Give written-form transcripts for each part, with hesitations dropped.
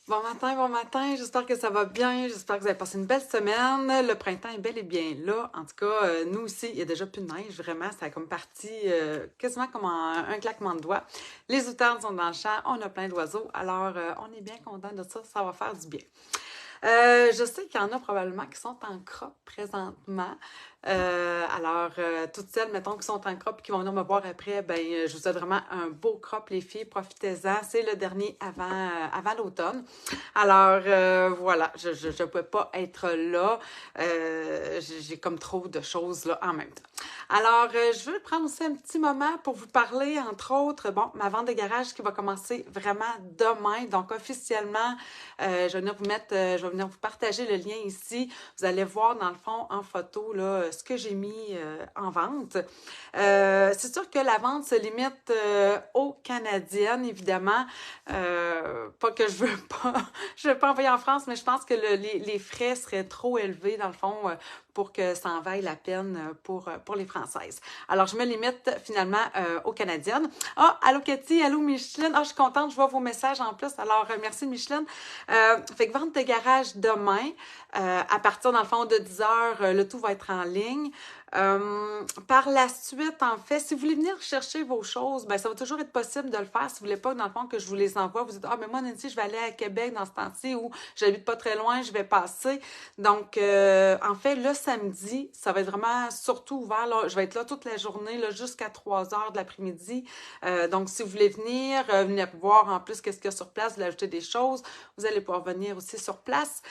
Bon matin, j'espère que ça va bien, j'espère que vous avez passé une belle semaine. Le printemps est bel et bien là. En tout cas, nous aussi, il y a déjà plus de neige, vraiment, ça a comme parti quasiment comme un claquement de doigts. Les outardes sont dans le champ, on a plein d'oiseaux, alors on est bien content de ça, ça va faire du bien. Je sais qu'il y en a probablement qui sont en crop présentement. Toutes celles, mettons, qui sont en crop et qui vont venir me voir après, ben, je vous souhaite vraiment un beau crop, les filles. Profitez-en. C'est le dernier avant l'automne. Voilà, je pouvais pas être là. J'ai comme trop de choses là en même temps. Je veux prendre aussi un petit moment pour vous parler, entre autres, bon, ma vente de garage qui va commencer vraiment demain. Donc, officiellement, je vais venir vous mettre, je vais venir vous partager le lien ici. Vous allez voir, dans le fond, en photo, là, ce que j'ai mis en vente. C'est sûr que la vente se limite aux Canadiennes, évidemment. Pas que je veux pas envoyer en France, mais je pense que les frais seraient trop élevés, dans le fond, pour que ça en vaille la peine pour les Françaises. Alors, je me limite finalement aux Canadiennes. Ah, allô Cathy, allô Micheline. Ah, je suis contente, je vois vos messages en plus. Alors, merci Micheline. Fait que vente de garage demain, à partir, dans le fond, de 10 heures, le tout va être en ligne. Par la suite, en fait, si vous voulez venir chercher vos choses, ben ça va toujours être possible de le faire. Si vous voulez pas, dans le fond, que je vous les envoie, vous dites, ah, mais moi, Nancy, je vais aller à Québec dans ce temps-ci ou j'habite pas très loin, je vais passer. Donc, en fait, le samedi, ça va être vraiment surtout ouvert. Là, je vais être là toute la journée, là, jusqu'à 3 heures de l'après-midi. Donc, si vous voulez venir, venir voir en plus qu'est-ce qu'il y a sur place, vous ajouter des choses, vous allez pouvoir venir aussi sur place.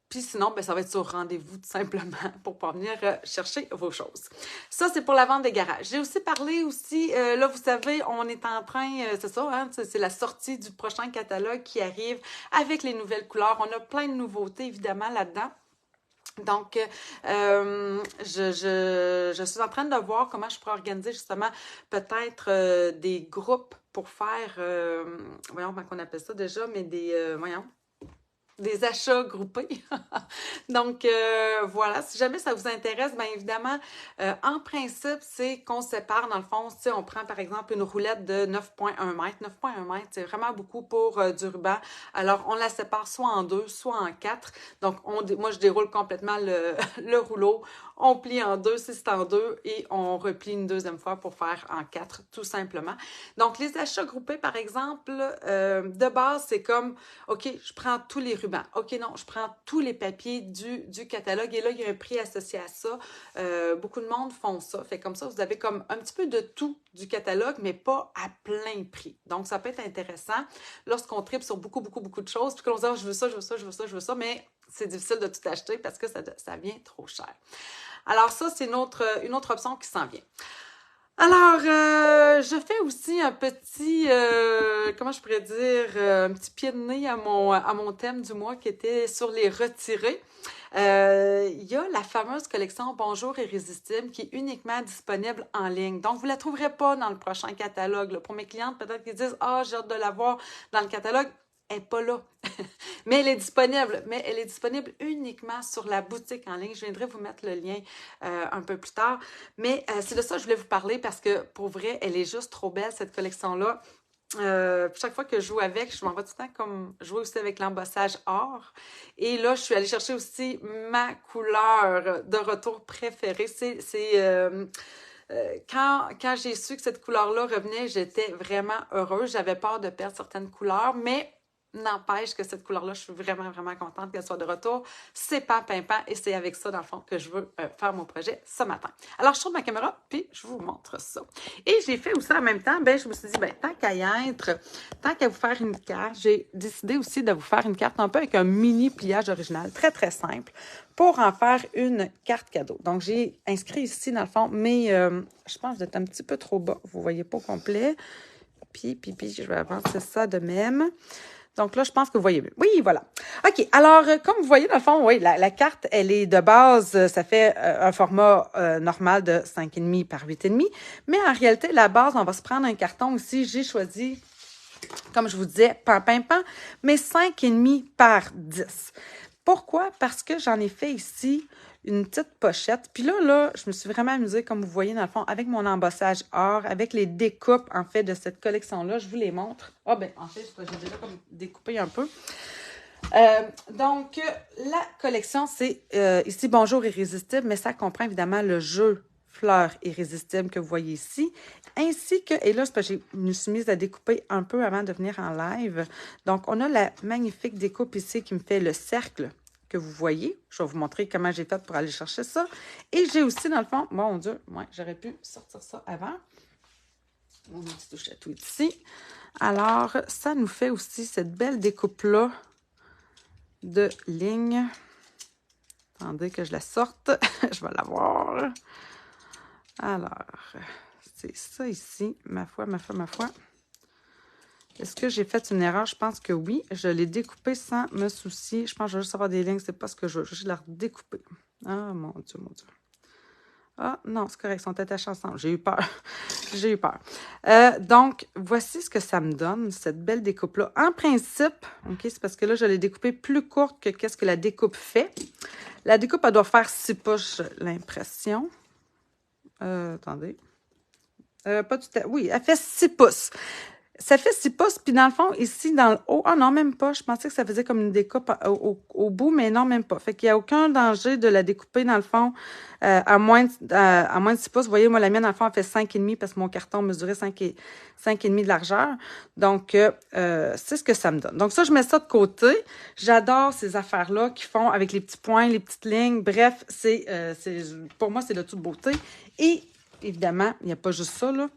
Puis sinon, ben, ça va être sur rendez-vous tout simplement pour pouvoir venir chercher vos choses. Ça, c'est pour la vente des garages. J'ai aussi parlé aussi, là, vous savez, on est en train, c'est ça, hein, c'est la sortie du prochain catalogue qui arrive avec les nouvelles couleurs. On a plein de nouveautés, évidemment, là-dedans. Donc, je suis en train de voir comment je pourrais organiser justement peut-être des groupes pour faire, voyons comment on appelle ça déjà, mais des achats groupés. Donc, voilà, si jamais ça vous intéresse, bien évidemment, en principe, c'est qu'on sépare, dans le fond, si on prend par exemple une roulette de 9,1 mètres. 9,1 mètres, c'est vraiment beaucoup pour du ruban. Alors, on la sépare soit en deux, soit en quatre. Donc, moi, je déroule complètement le rouleau. On plie en deux si c'est en deux et on replie une deuxième fois pour faire en quatre, tout simplement. Donc, les achats groupés, par exemple, de base, c'est comme, OK, je prends tous les rubans. OK, non, je prends tous les papiers du catalogue. Et là, il y a un prix associé à ça. Beaucoup de monde font ça. Fait comme ça, vous avez comme un petit peu de tout du catalogue, mais pas à plein prix. Donc, ça peut être intéressant lorsqu'on tripe sur beaucoup, beaucoup, beaucoup de choses, puis qu'on se dit, oh, je veux ça, je veux ça, je veux ça, je veux ça, mais c'est difficile de tout acheter parce que ça vient trop cher. Alors ça, c'est une autre option qui s'en vient. Je fais aussi un petit, comment je pourrais dire, un petit pied de nez à mon thème du mois qui était sur les retirés. Il y a la fameuse collection Bonjour Irrésistible qui est uniquement disponible en ligne. Donc, vous ne la trouverez pas dans le prochain catalogue. Là. Pour mes clientes, peut-être qu'ils disent « Ah, j'ai hâte de la voir dans le catalogue ». Elle n'est pas là. Mais elle est disponible uniquement sur la boutique en ligne. Je viendrai vous mettre le lien un peu plus tard. Mais c'est de ça que je voulais vous parler parce que pour vrai, elle est juste trop belle, cette collection-là. Chaque fois que je joue avec, je m'envoie tout le temps comme jouer aussi avec l'embossage or. Et là, je suis allée chercher aussi ma couleur de retour préférée. Quand j'ai su que cette couleur-là revenait, j'étais vraiment heureuse. J'avais peur de perdre certaines couleurs, mais n'empêche que cette couleur-là, je suis vraiment, vraiment contente qu'elle soit de retour. C'est pas pimpant et c'est avec ça, dans le fond, que je veux faire mon projet ce matin. Alors, je tourne ma caméra, puis je vous montre ça. Et j'ai fait aussi en même temps, je me suis dit, tant qu'à y être, tant qu'à vous faire une carte, j'ai décidé aussi de vous faire une carte un peu avec un mini pliage original, très, très simple, pour en faire une carte cadeau. Donc, j'ai inscrit ici, dans le fond, mais je pense que vous êtes un petit peu trop bas. Vous ne voyez pas au complet. Puis, je vais avancer ça de même. Donc là, je pense que vous voyez mieux. Oui, voilà. OK. Alors, comme vous voyez, dans le fond, oui, la carte, elle est de base, ça fait un format normal de 5,5 par 8,5. Mais en réalité, la base, on va se prendre un carton aussi. J'ai choisi, comme je vous disais, pan, mais 5,5 par 10. Pourquoi? Parce que j'en ai fait ici une petite pochette. Puis là, je me suis vraiment amusée, comme vous voyez, dans le fond, avec mon embossage or, avec les découpes, en fait, de cette collection-là. Je vous les montre. Ah, ben, en fait, j'ai déjà comme découpé un peu. Donc, la collection, c'est ici Bonjour Irrésistible, mais ça comprend évidemment le jeu Fleurs Irrésistibles que vous voyez ici, ainsi que, et là, c'est parce que je me suis mise à découper un peu avant de venir en live. Donc, on a la magnifique découpe ici qui me fait le cercle que vous voyez. Je vais vous montrer comment j'ai fait pour aller chercher ça. Et j'ai aussi, dans le fond, mon Dieu, ouais, j'aurais pu sortir ça avant. Mon petit touche à tout ici. Alors, ça nous fait aussi cette belle découpe-là de lignes. Attendez que je la sorte. Je vais la voir. Alors, c'est ça ici. Ma foi. Est-ce que j'ai fait une erreur? Je pense que oui. Je l'ai découpé sans me soucier. Je pense que je vais juste avoir des lignes. C'est pas ce que je veux. Je vais la redécouper. Ah, mon Dieu. Ah, non, c'est correct. Ils sont attachés ensemble. J'ai eu peur. J'ai eu peur. Donc, voici ce que ça me donne, cette belle découpe-là. En principe, OK, c'est parce que là, je l'ai découpée plus courte que qu'est-ce que la découpe fait. La découpe, elle doit faire 6 pouces, j'ai l'impression. Attendez. Pas tout à... Oui, elle fait 6 pouces. Ça fait 6 pouces, puis dans le fond, ici, dans le haut, ah non, même pas. Je pensais que ça faisait comme une découpe au bout, mais non, même pas. Fait qu'il n'y a aucun danger de la découper, dans le fond, à moins de 6 pouces. Vous voyez, moi, la mienne, dans le fond, elle fait 5,5 parce que mon carton mesurait 5,5 de largeur. Donc, c'est ce que ça me donne. Donc, ça, je mets ça de côté. J'adore ces affaires-là qui font avec les petits points, les petites lignes. Bref, pour moi, c'est de toute beauté. Et, évidemment, il n'y a pas juste ça, là,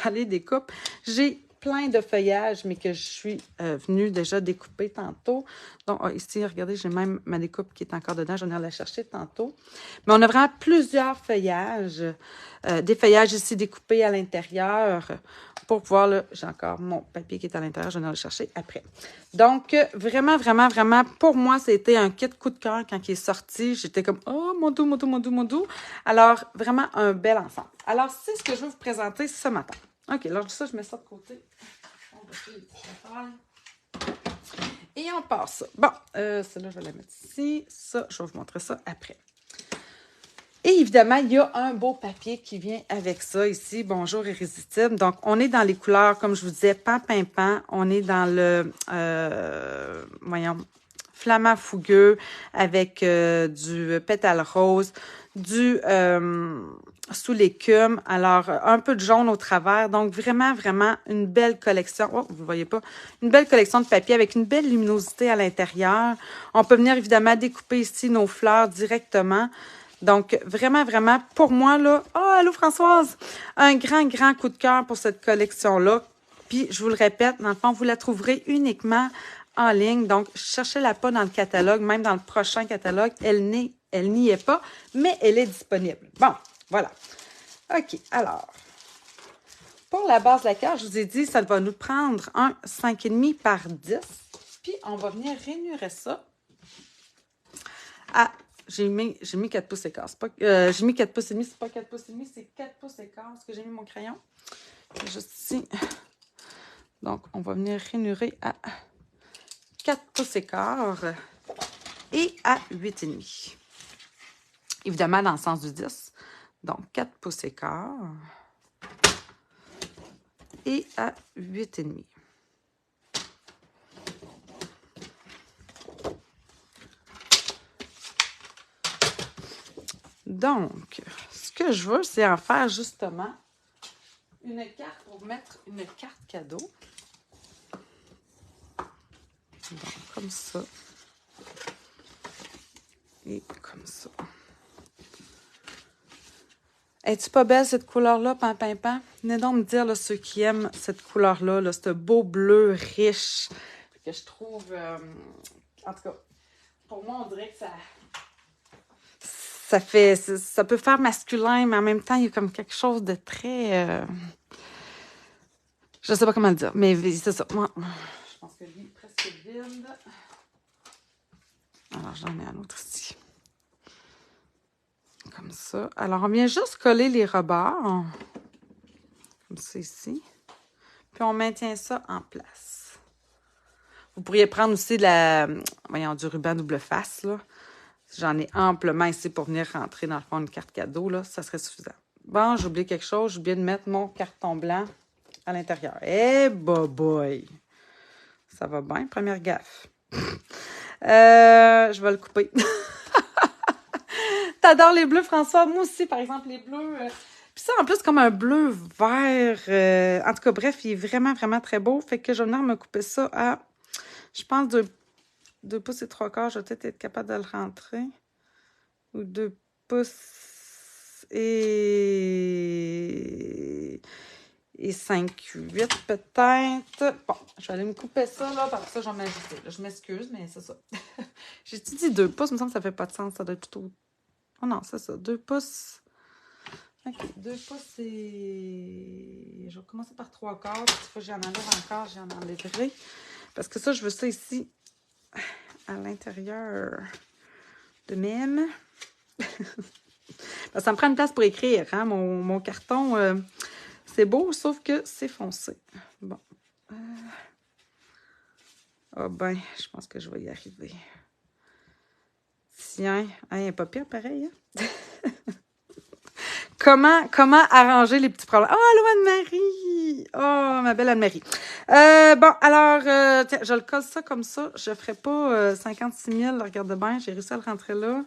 dans les découpes. J'ai plein de feuillages, mais que je suis venue déjà découper tantôt. Donc, ici, regardez, j'ai même ma découpe qui est encore dedans. Je vais venir la chercher tantôt. Mais on a vraiment plusieurs feuillages. Des feuillages ici découpés à l'intérieur. Pour pouvoir, là, j'ai encore mon papier qui est à l'intérieur. Je vais venir le chercher après. Donc, vraiment, pour moi, c'était un kit coup de cœur quand il est sorti. J'étais comme, oh, mon doux. Alors, vraiment un bel ensemble. Alors, c'est ce que je vais vous présenter ce matin. OK, alors ça, je mets ça de côté. Et on passe. Bon, celle-là, je vais la mettre ici. Ça, je vais vous montrer ça après. Et évidemment, il y a un beau papier qui vient avec ça ici. Bonjour Irrésistible. Donc, on est dans les couleurs, comme je vous disais, pan. On est dans le, flamant fougueux avec du pétale rose, du sous l'écume, alors un peu de jaune au travers. Donc, vraiment une belle collection. Oh, vous ne voyez pas. Une belle collection de papier avec une belle luminosité à l'intérieur. On peut venir évidemment découper ici nos fleurs directement. Donc, vraiment, pour moi, là... Oh, allô Françoise! Un grand coup de cœur pour cette collection-là. Puis, je vous le répète, dans le fond, vous la trouverez uniquement en ligne. Donc, cherchez-la pas dans le catalogue, même dans le prochain catalogue. Elle n'y est pas, mais elle est disponible. Bon, voilà. OK, alors, pour la base de la carte, je vous ai dit, ça va nous prendre un 5,5 par 10. Puis, on va venir rainurer ça à... J'ai mis 4 pouces et quart. J'ai mis 4 pouces et demi, c'est pas 4 pouces et demi, c'est 4 pouces et quart parce que j'ai mis mon crayon. C'est juste ici. Donc, on va venir rainurer à 4 pouces et quart et à 8,5. Évidemment, dans le sens du 10. Donc, 4 pouces et quart et à 8,5. Donc, ce que je veux, c'est en faire justement une carte pour mettre une carte cadeau. Donc, comme ça. Et comme ça. Es-tu pas belle cette couleur-là, pan? Venez donc me dire, là, ceux qui aiment cette couleur-là, là, ce beau bleu riche que je trouve... en tout cas, pour moi, on dirait que ça peut faire masculin, mais en même temps, il y a comme quelque chose de très... je sais pas comment le dire, mais c'est ça. Moi, je pense que lui est presque vide. Alors, j'en mets un autre ici. Comme ça. Alors, on vient juste coller les rebords. Comme ça ici. Puis, on maintient ça en place. Vous pourriez prendre aussi voyons, du ruban double face, là. J'en ai amplement ici pour venir rentrer, dans le fond, une carte cadeau, là. Ça serait suffisant. Bon, j'ai oublié quelque chose. J'ai oublié de mettre mon carton blanc à l'intérieur. Eh, boy! Ça va bien, première gaffe. Je vais le couper. T'adores les bleus, François? Moi aussi, par exemple, les bleus. Puis ça, en plus, comme un bleu vert. En tout cas, bref, il est vraiment, vraiment très beau. Fait que je vais venir me couper ça à, je pense, 2 pouces et 3/4. Je vais peut-être être capable de le rentrer. Ou 2 pouces et 5/8 peut-être. Bon, je vais aller me couper ça, là. Par ça, je vais m'ajuster. Je m'excuse, mais c'est ça. J'ai-tu dit 2 pouces? Il me semble que ça fait pas de sens. Ça doit être plutôt... Oh non, c'est ça. 2 pouces. OK. 2 pouces et... Je vais commencer par 3/4. Puis, si j'en enlève encore, j'en enlèverai. Parce que ça, je veux ça ici, à l'intérieur de même. Ça me prend une place pour écrire, hein? Mon carton, c'est beau, sauf que c'est foncé. Bon. Ah ben, je pense que je vais y arriver. Tiens, il n'est pas pire pareil, hein? Comment arranger les petits problèmes? Oh, allô, Anne-Marie! Oh, ma belle Anne-Marie. Bon, alors, tiens, je le colle ça comme ça. Je ne ferai pas 56 000. Regarde bien, j'ai réussi à le rentrer là.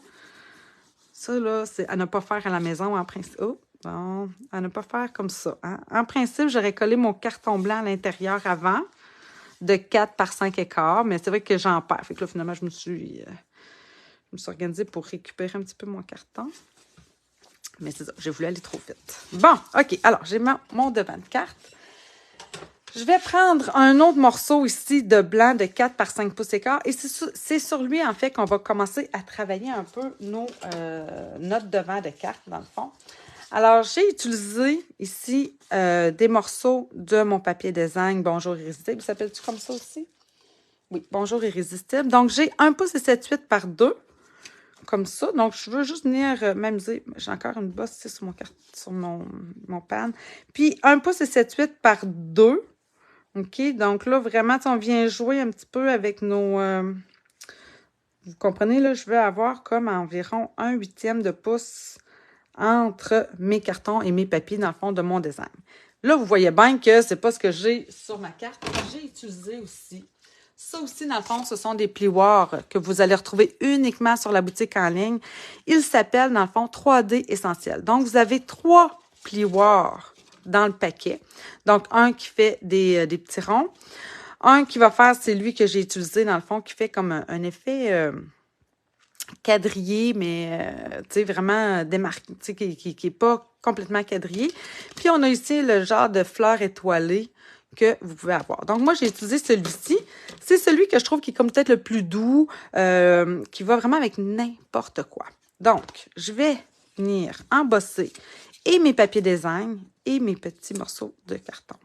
Ça, là, c'est à ne pas faire à la maison en principe. Oh, bon, à ne pas faire comme ça. Hein? En principe, j'aurais collé mon carton blanc à l'intérieur avant, de 4 par 5/4, mais c'est vrai que j'en perds. Fait que là, finalement, je me suis organisée pour récupérer un petit peu mon carton. Mais c'est ça, j'ai voulu aller trop vite. Bon, OK. Alors, j'ai mon devant de carte. Je vais prendre un autre morceau ici de blanc de 4 par 5 pouces et quart. Et c'est sur lui, en fait, qu'on va commencer à travailler un peu notre devant de carte, dans le fond. Alors, j'ai utilisé ici des morceaux de mon papier design Bonjour Irrésistible. S'appelle-tu comme ça aussi? Oui, Bonjour Irrésistible. Donc, j'ai 1 pouce et 7/8 par 2. Comme ça. Donc, je veux juste venir m'amuser. J'ai encore une bosse ici sur mon pan. Puis, 1 pouce et 7/8 par 2. OK? Donc, là, vraiment, on vient jouer un petit peu avec nos... vous comprenez, là, je veux avoir comme environ 1/8 de pouce entre mes cartons et mes papiers, dans le fond, de mon design. Là, vous voyez bien que c'est pas ce que j'ai sur ma carte. J'ai utilisé aussi. Ça aussi, dans le fond, ce sont des plioirs que vous allez retrouver uniquement sur la boutique en ligne. Ils s'appellent, dans le fond, 3D Essentiel. Donc, vous avez 3 plioirs dans le paquet. Donc, un qui fait des petits ronds. Un qui va faire, c'est lui que j'ai utilisé, dans le fond, qui fait comme un effet quadrillé, mais, tu sais, vraiment démarqué, tu sais, qui n'est pas complètement quadrillé. Puis, on a ici le genre de fleurs étoilées que vous pouvez avoir. Donc, moi, j'ai utilisé celui-ci. C'est celui que je trouve qui est comme peut-être le plus doux, qui va vraiment avec n'importe quoi. Donc, je vais venir embosser et mes papiers design et mes petits morceaux de carton.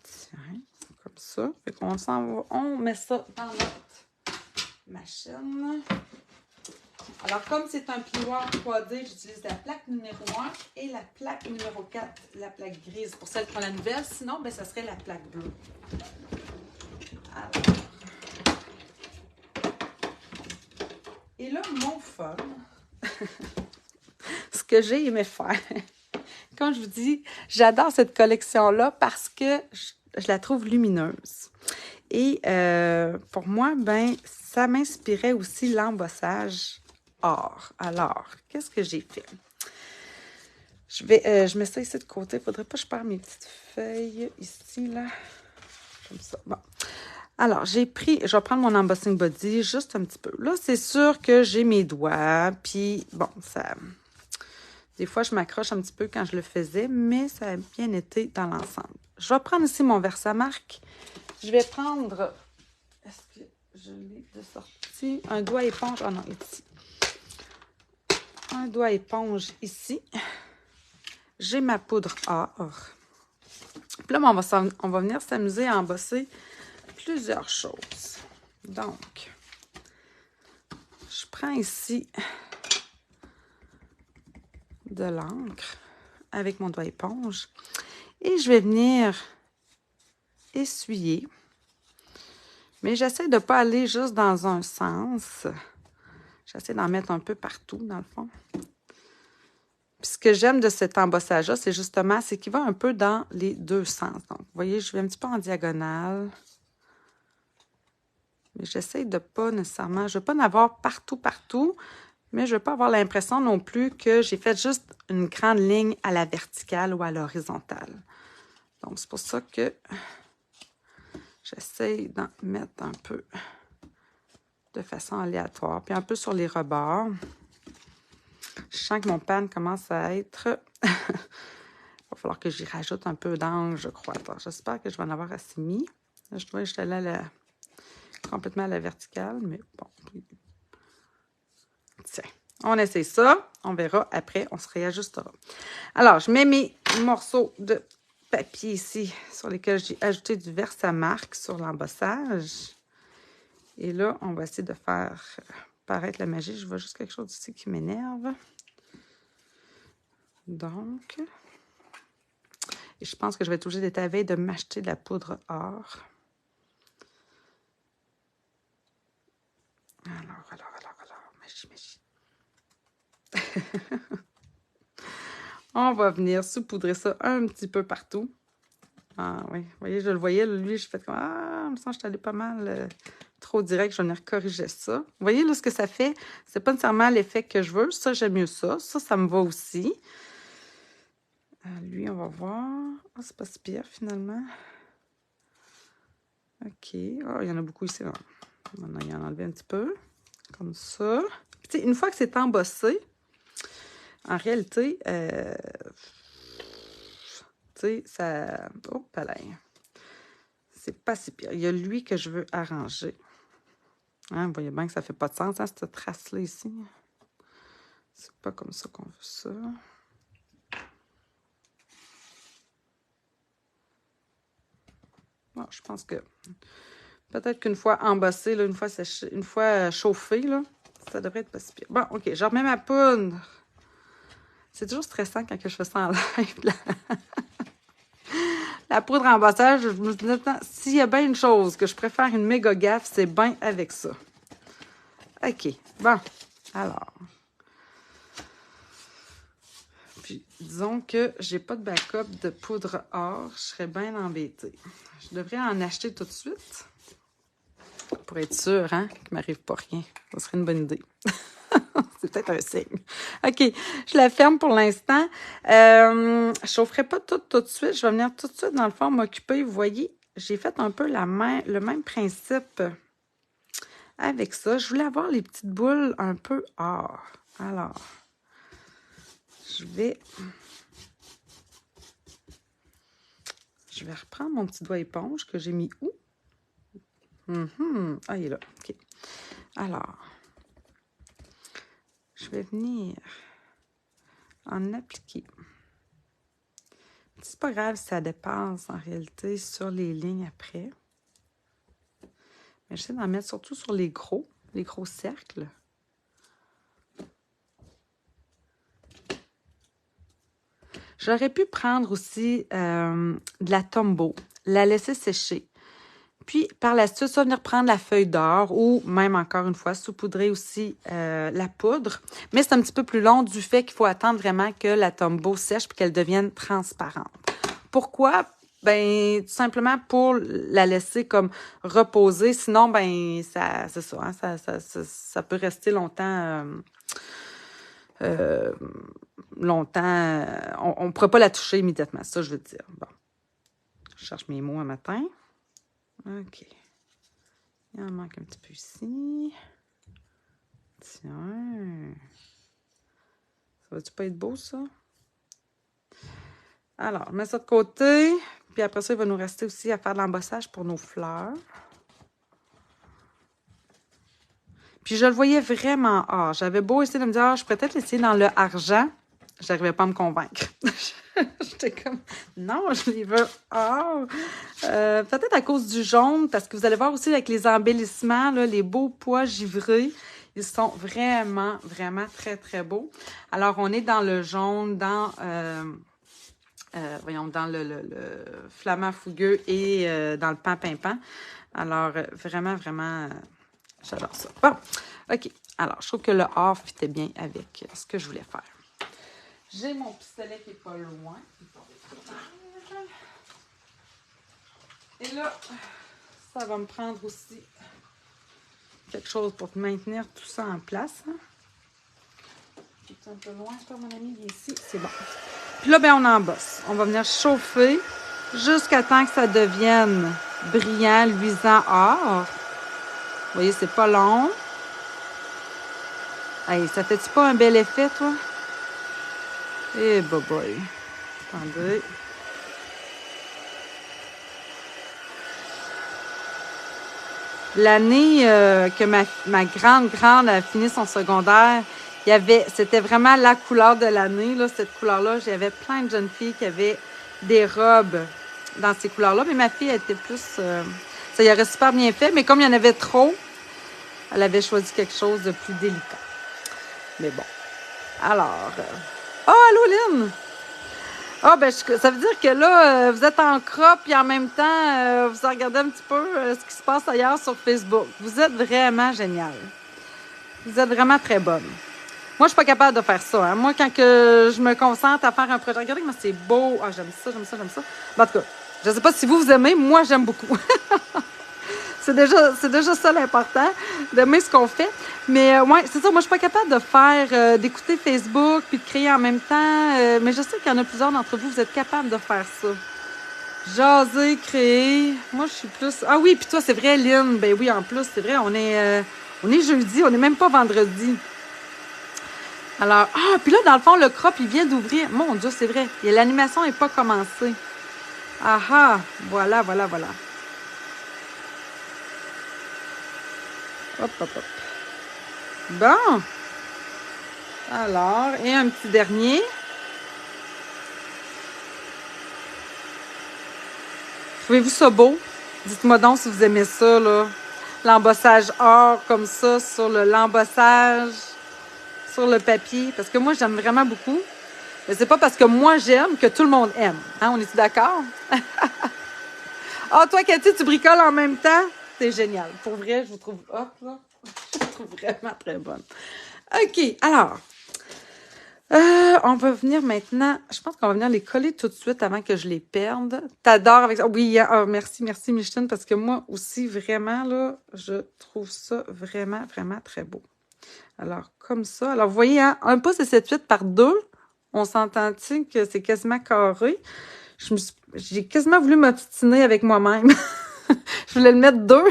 Tiens, comme ça. Fait qu'on on met ça dans notre machine. Alors, comme c'est un plioir 3D, j'utilise la plaque numéro 1 et la plaque numéro 4, la plaque grise. Pour celle qui ont la nouvelle, sinon, ben, ça serait la plaque bleue. Alors. Et là, mon fun, ce que j'ai aimé faire, comme je vous dis, j'adore cette collection-là parce que je la trouve lumineuse. Et pour moi, ben, ça m'inspirait aussi l'embossage or. Alors, qu'est-ce que j'ai fait? Je mets ça ici de côté. Il ne faudrait pas que je perde mes petites feuilles ici, là. Comme ça. Bon. Alors, je vais prendre mon embossing body juste un petit peu. Là, c'est sûr que j'ai mes doigts. Puis, bon, ça... Des fois, je m'accroche un petit peu quand je le faisais, mais ça a bien été dans l'ensemble. Je vais prendre ici mon Versamark. Je vais prendre... Est-ce que je l'ai de sortie? Un doigt éponge. Oh non, ici. Un doigt éponge ici. J'ai ma poudre or. Puis là, on va venir s'amuser à embosser plusieurs choses. Donc, je prends ici de l'encre avec mon doigt éponge et je vais venir essuyer Mais j'essaie de ne pas aller juste dans un sens. J'essaie d'en mettre un peu partout, dans le fond. Puis ce que j'aime de cet embossage-là, c'est justement, c'est qu'il va un peu dans les deux sens. Donc, vous voyez, je vais un petit peu en diagonale. Mais j'essaie de pas nécessairement, je ne veux pas en avoir partout, mais je ne veux pas avoir l'impression non plus que j'ai fait juste une grande ligne à la verticale ou à l'horizontale. Donc, c'est pour ça que j'essaie d'en mettre un peu de façon aléatoire. Puis un peu sur les rebords. Je sens que mon pan commence à être... Il va falloir que j'y rajoute un peu d'angle, je crois. J'espère que je vais en avoir assez mis. Là, je dois être allée complètement à la verticale, mais bon. Tiens, on essaie ça. On verra après, on se réajustera. Alors, je mets mes morceaux de papier ici sur lesquels j'ai ajouté du Versamark sur l'embossage. Et là, on va essayer de faire paraître la magie. Je vois juste quelque chose ici qui m'énerve. Donc, et je pense que je vais être obligée d'être à veille de m'acheter de la poudre or. Alors, magie. On va venir saupoudrer ça un petit peu partout. Ah oui, vous voyez, je le voyais, lui, je fais comme, ah, il me semble que je suis allée pas mal trop direct, je vais venir corriger ça. Vous voyez, là, ce que ça fait, c'est pas nécessairement l'effet que je veux. Ça, j'aime mieux ça. Ça me va aussi. Lui, on va voir. Ah, c'est pas si pire, finalement. OK. Ah, il y en a beaucoup ici. On va y en enlever un petit peu. Comme ça. Puis, une fois que c'est embossé, en réalité, tu sais, ça... Oh, palais. C'est pas si pire. Il y a lui que je veux arranger. Hein, vous voyez bien que ça fait pas de sens, hein, cette trace-là ici. C'est pas comme ça qu'on veut ça. Bon, je pense que peut-être qu'une fois embossé, là, une fois séché, une fois chauffé, là, ça devrait être pas si pire. Bon, OK, je remets ma poudre. C'est toujours stressant quand je fais ça en live. La poudre embossage, je me dis, s'il y a bien une chose que je préfère une méga gaffe, c'est bien avec ça. OK, bon, alors. Puis, disons que j'ai pas de backup de poudre or, je serais bien embêtée. Je devrais en acheter tout de suite pour être sûre, hein, qu'il ne m'arrive pas rien. Ce serait une bonne idée. C'est peut-être un signe. OK, je la ferme pour l'instant. Je ne chaufferai pas tout de suite. Je vais venir tout de suite, dans le fond, m'occuper. Vous voyez, j'ai fait un peu le même principe avec ça. Je voulais avoir les petites boules un peu or. Alors, je vais reprendre mon petit doigt éponge que j'ai mis où? Ah, il est là. OK. Alors, je vais venir en appliquer. C'est pas grave si ça dépasse en réalité sur les lignes après. Mais j'essaie d'en mettre surtout sur les gros cercles. J'aurais pu prendre aussi de la Tombow, la laisser sécher. Puis, par la suite, ça, venir prendre la feuille d'or ou même, encore une fois, saupoudrer aussi la poudre. Mais c'est un petit peu plus long du fait qu'il faut attendre vraiment que la Tombow sèche puis qu'elle devienne transparente. Pourquoi? Ben, tout simplement pour la laisser comme reposer. Sinon, ben, c'est ça, hein, ça peut rester longtemps... longtemps... on ne pourra pas la toucher immédiatement, ça, je veux dire. Bon. Je cherche mes mots un matin. OK. Il en manque un petit peu ici. Tiens. Ça va-tu pas être beau, ça? Alors, je mets ça de côté. Puis après ça, il va nous rester aussi à faire de l'embossage pour nos fleurs. Puis je le voyais vraiment or. J'avais beau essayer de me dire, je pourrais peut-être l'essayer dans le argent. Je n'arrivais pas à me convaincre. J'étais comme, non, je les veux or. Peut-être à cause du jaune, parce que vous allez voir aussi avec les embellissements, là, les beaux pois givrés, ils sont vraiment, vraiment très, très beaux. Alors, on est dans le jaune, dans... voyons, dans le flamant fougueux et dans le pan-pimpant. Alors, vraiment, vraiment, j'adore ça. Bon, OK. Alors, je trouve que le or fitait bien avec ce que je voulais faire. J'ai mon pistolet qui n'est pas loin. Et là, ça va me prendre aussi quelque chose pour maintenir tout ça en place. C'est un peu loin, je crois, mon ami, il est ici. C'est bon. Puis là, ben, on embosse. On va venir chauffer jusqu'à temps que ça devienne brillant, luisant or. Vous voyez, c'est pas long. Hey, ça fait-tu pas un bel effet, toi? Eh, boy. Attendez. L'année que ma grande a fini son secondaire, c'était vraiment la couleur de l'année, là, cette couleur-là. J'avais plein de jeunes filles qui avaient des robes dans ces couleurs-là, mais ma fille, elle était plus... ça y aurait super bien fait, mais comme il y en avait trop, elle avait choisi quelque chose de plus délicat. Mais bon. Alors... Oh, allô, Lynn! Ah, ben, ça veut dire que là, vous êtes en crop et en même temps, vous regardez un petit peu ce qui se passe ailleurs sur Facebook. Vous êtes vraiment génial. Vous êtes vraiment très bonne. Moi, je suis pas capable de faire ça. Hein. Moi, quand je me concentre à faire un projet, regardez comment c'est beau. Ah, j'aime ça, j'aime ça, j'aime ça. Ben, en tout cas, je ne sais pas si vous aimez. Moi, j'aime beaucoup. C'est déjà ça l'important, d'aimer ce qu'on fait. Mais ouais, c'est ça, moi je suis pas capable de faire, d'écouter Facebook puis de créer en même temps. Mais je sais qu'il y en a plusieurs d'entre vous, vous êtes capables de faire ça. Jaser, créer. Moi je suis plus. Ah oui, puis toi, c'est vrai, Lynn. Ben oui, en plus, c'est vrai, on est jeudi, on n'est même pas vendredi. Alors, puis là, dans le fond, le crop, il vient d'ouvrir. Mon Dieu, c'est vrai. L'animation n'est pas commencée. Ah, voilà. Hop. Bon. Alors, et un petit dernier. Trouvez-vous ça beau? Dites-moi donc si vous aimez ça, là. L'embossage or comme ça sur l'embossage, sur le papier. Parce que moi, j'aime vraiment beaucoup. Mais c'est pas parce que moi, j'aime que tout le monde aime. Hein? On est-tu d'accord? Ah, toi, Cathy, tu bricoles en même temps? C'est génial. Pour vrai, je vous trouve hop, là. Je vous trouve vraiment très bonne. OK, alors. On va venir maintenant. Je pense qu'on va venir les coller tout de suite avant que je les perde. T'adores avec ça? Oui, merci, Micheline, parce que moi aussi, vraiment, là, je trouve ça vraiment, vraiment très beau. Alors, comme ça. Alors, vous voyez, hein, un pouce et 7,8 par 2. On s'entend-il que c'est quasiment carré? J'ai quasiment voulu m'obstiner avec moi-même. Je voulais le mettre 2.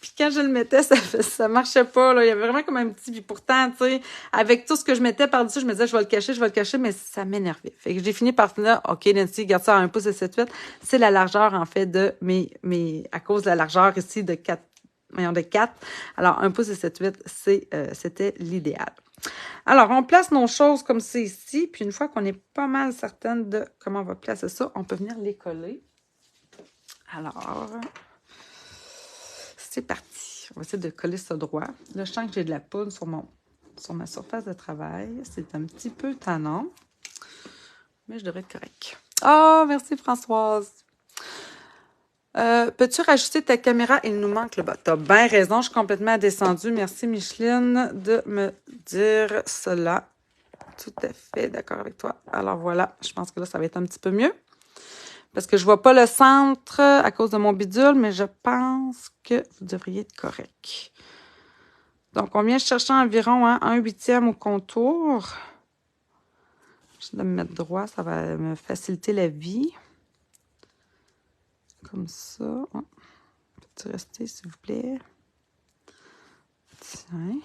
Puis quand je le mettais, ça marchait pas, là. Il y avait vraiment comme un petit... Puis pourtant, tu sais, avec tout ce que je mettais par-dessus, je me disais, je vais le cacher, mais ça m'énervait. Fait que j'ai fini par finir, OK, Nancy, garde ça à 1 pouce et 7,8. C'est la largeur, en fait, de à cause de la largeur ici de 4. Alors, 1 pouce et 7,8, c'était l'idéal. Alors, on place nos choses comme c'est ici, puis une fois qu'on est pas mal certaine de comment on va placer ça, on peut venir les coller. Alors, c'est parti. On va essayer de coller ça droit. Là, je sens que j'ai de la poudre sur ma surface de travail. C'est un petit peu tannant, mais je devrais être correct. Oh, merci Françoise. Peux-tu rajouter ta caméra? Il nous manque le bas. T'as bien raison, je suis complètement descendue. Merci Micheline de me dire cela. Tout à fait d'accord avec toi. Alors voilà, je pense que là, ça va être un petit peu mieux. Parce que je vois pas le centre à cause de mon bidule, mais je pense que vous devriez être correct. Donc, on vient chercher environ 1/8 au contour. Je vais me mettre droit, ça va me faciliter la vie. Comme ça. Oh. Peux-tu rester, s'il vous plaît? Tiens.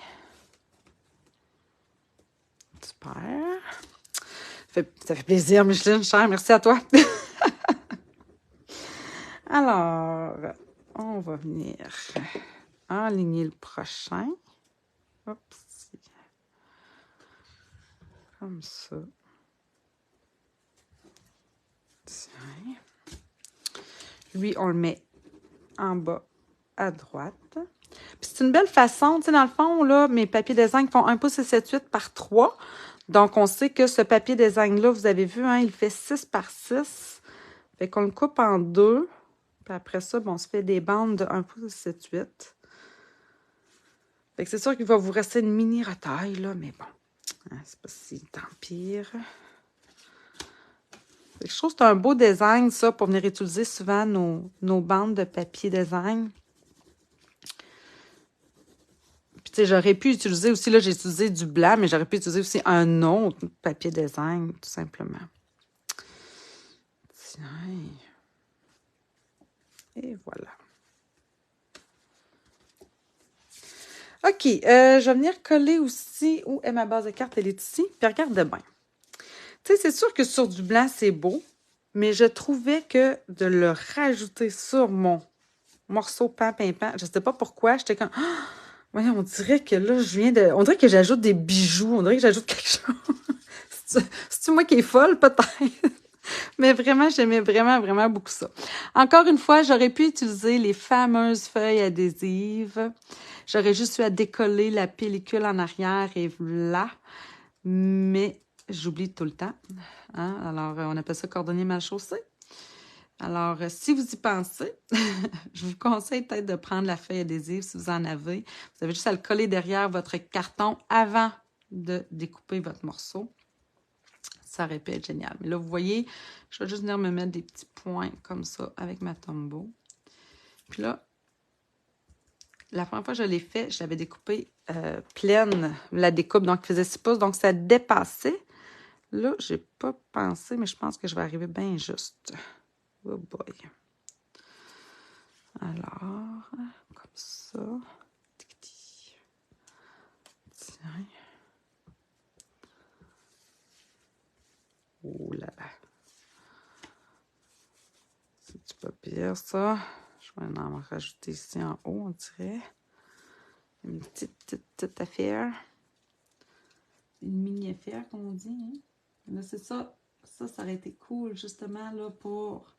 Super. Ça fait plaisir, Micheline, chère. Merci à toi. Alors, on va venir enligner le prochain. Oups. Comme ça. Tiens. Lui, on le met en bas à droite. Puis c'est une belle façon, tu sais, dans le fond, là, mes papiers design font 1 pouce et 7,8 par 3. Donc, on sait que ce papier design-là, vous avez vu, hein, il fait 6 par 6. Fait qu'on le coupe en 2. Puis après ça, bon, on se fait des bandes de 1 pouce 7/8. Fait que c'est sûr qu'il va vous rester une mini retaille, là, mais bon, hein, c'est pas si tant pire. Fait que je trouve que c'est un beau design, ça, pour venir utiliser souvent nos bandes de papier design. Puis, tu sais, j'aurais pu utiliser aussi, là, j'ai utilisé du blanc, mais j'aurais pu utiliser aussi un autre papier design, tout simplement. Tiens. Et voilà. OK, je vais venir coller aussi. Où est ma base de cartes? Elle est ici. Puis regarde bien. Tu sais, c'est sûr que sur du blanc, c'est beau, mais je trouvais que de le rajouter sur mon morceau pan-pimpant, je ne sais pas pourquoi, j'étais comme... Ah! Ouais, on dirait que là, je viens de... On dirait que j'ajoute des bijoux, on dirait que j'ajoute quelque chose. C'est-tu moi qui est folle, peut-être? Mais vraiment, j'aimais vraiment, vraiment beaucoup ça. Encore une fois, j'aurais pu utiliser les fameuses feuilles adhésives. J'aurais juste eu à décoller la pellicule en arrière et voilà. Mais j'oublie tout le temps. Hein? Alors, on appelle ça cordonnier mal chaussé. Alors, si vous y pensez, je vous conseille peut-être de prendre la feuille adhésive si vous en avez. Vous avez juste à le coller derrière votre carton avant de découper votre morceau. Ça aurait pu être génial. Mais là, vous voyez, je vais juste venir me mettre des petits points comme ça avec ma Tombow. Puis là, la première fois que je l'ai fait, je l'avais découpé pleine, la découpe, donc il faisait 6 pouces, donc ça dépassait. Là, je n'ai pas pensé, mais je pense que je vais arriver bien juste. Oh boy. Alors, comme ça. Tiens. Oh là là. C'est-tu pas pire, ça? Je vais en rajouter ici en haut, on dirait. Une petite affaire. Une mini-affaire, comme on dit. Hein? Là, c'est ça. Ça aurait été cool, justement, là, pour...